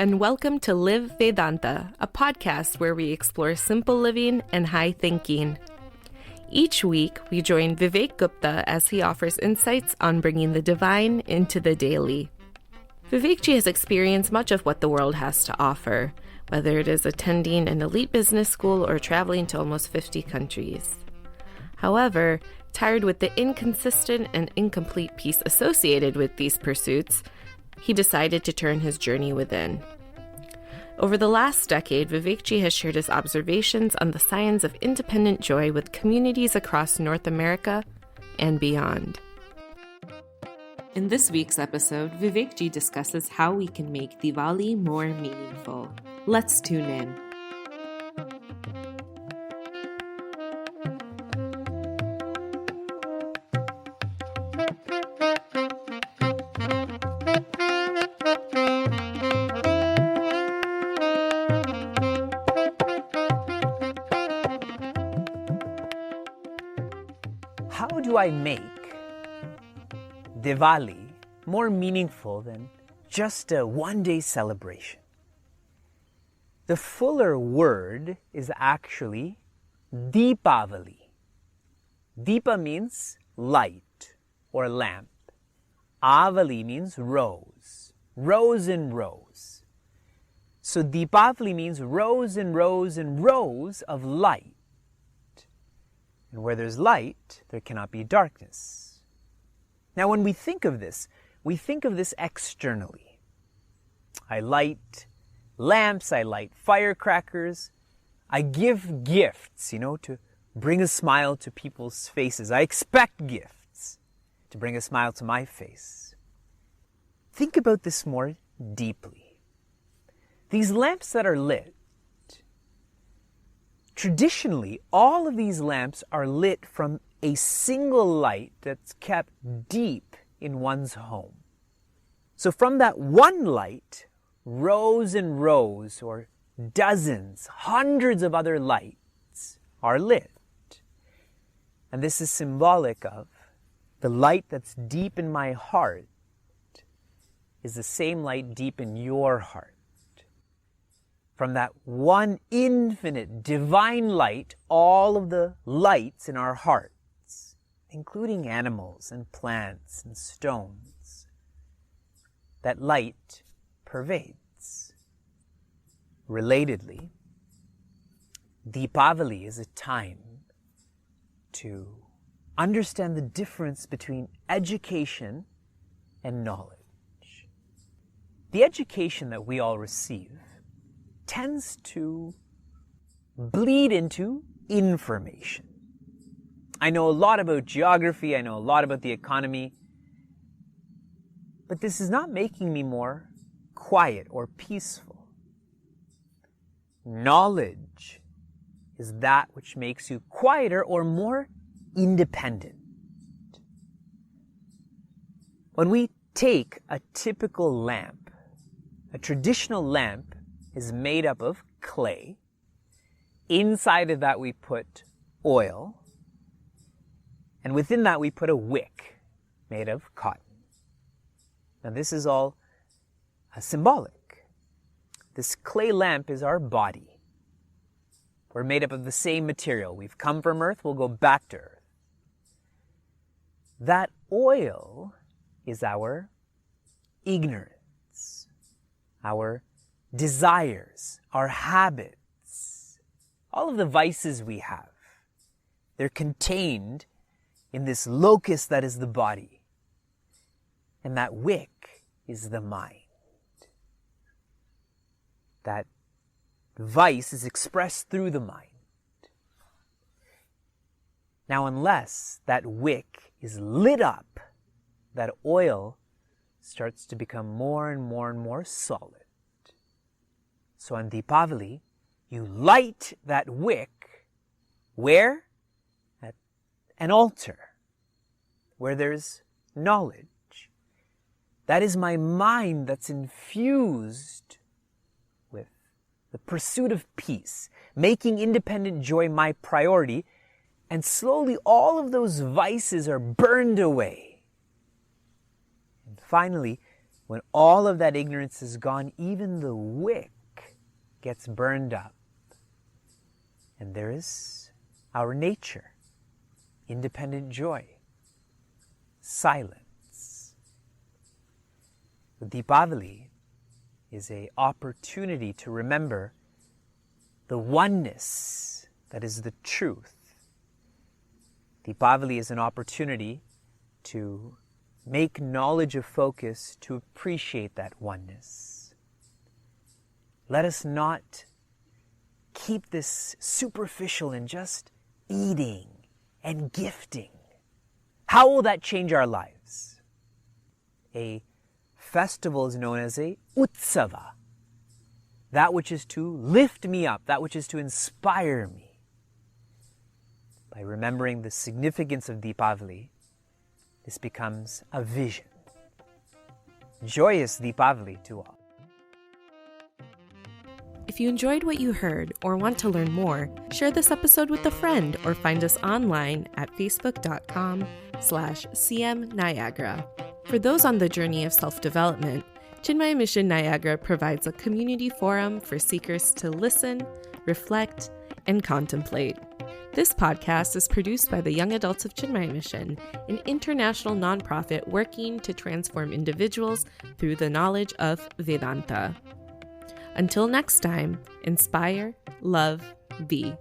and welcome to Live Vedanta, a podcast where we explore simple living and high thinking. Each week, we join Vivek Gupta as he offers insights on bringing the divine into the daily. Vivekji has experienced much of what the world has to offer, whether it is attending an elite business school or traveling to almost 50 countries. However, tired with the inconsistent and incomplete peace associated with these pursuits, he decided to turn his journey within. Over the last decade, Vivekji has shared his observations on the science of independent joy with communities across North America and beyond. In this week's episode, Vivekji discusses how we can make Diwali more meaningful. Let's tune in. How do I make Diwali more meaningful than just a one-day celebration? The fuller word is actually Deepavali. Deepa means light or lamp. Avali means rose. Rows and rows. So Deepavali means rows and rows and rows of light. And where there's light, there cannot be darkness. Now, when we think of this externally. I light lamps, I light firecrackers, I give gifts, to bring a smile to people's faces. I expect gifts to bring a smile to my face. Think about this more deeply. These lamps that are lit, traditionally, all of these lamps are lit from a single light that's kept deep in one's home. So from that one light, rows and rows or dozens, hundreds of other lights are lit. And this is symbolic of the light that's deep in my heart is the same light deep in your heart. From that one infinite divine light, all of the lights in our hearts, including animals and plants and stones, that light pervades. Relatedly, Deepavali is a time to understand the difference between education and knowledge. The education that we all receive tends to bleed into information. I know a lot about geography, I know a lot about the economy, but this is not making me more quiet or peaceful. Knowledge is that which makes you quieter or more independent. When we take a typical lamp, a traditional lamp is made up of clay. Inside of that we put oil. And within that we put a wick made of cotton. Now this is all symbolic. This clay lamp is our body. We're made up of the same material. We've come from earth, we'll go back to earth. That oil is our ignorance, our desires, our habits, all of the vices we have. They're contained in this locus that is the body. And that wick is the mind. That vice is expressed through the mind. Now, unless that wick is lit up, that oil starts to become more and more and more solid. So on Deepavali, you light that wick where? At an altar, where there's knowledge. That is my mind that's infused with the pursuit of peace, making independent joy my priority, and slowly all of those vices are burned away. And finally, When all of that ignorance is gone, even the wick gets burned up. And there is our nature, independent joy, silence. Diwali is an opportunity to remember the oneness that is the truth. Diwali is an opportunity to make knowledge a focus to appreciate that oneness. Let us not keep this superficial and just eating and gifting. How will that change our lives? A festival is known as a utsava, that which is to lift me up, that which is to inspire me. By remembering the significance of Diwali, this becomes a vision. Joyous Diwali to all. If you enjoyed what you heard or want to learn more, share this episode with a friend or find us online at facebook.com/CM Niagara. For those on the journey of self-development, Chinmaya Mission Niagara provides a community forum for seekers to listen, reflect, and contemplate. This podcast is produced by the Young Adults of Chinmaya Mission, an international nonprofit working to transform individuals through the knowledge of Vedanta. Until next time, inspire, love, be.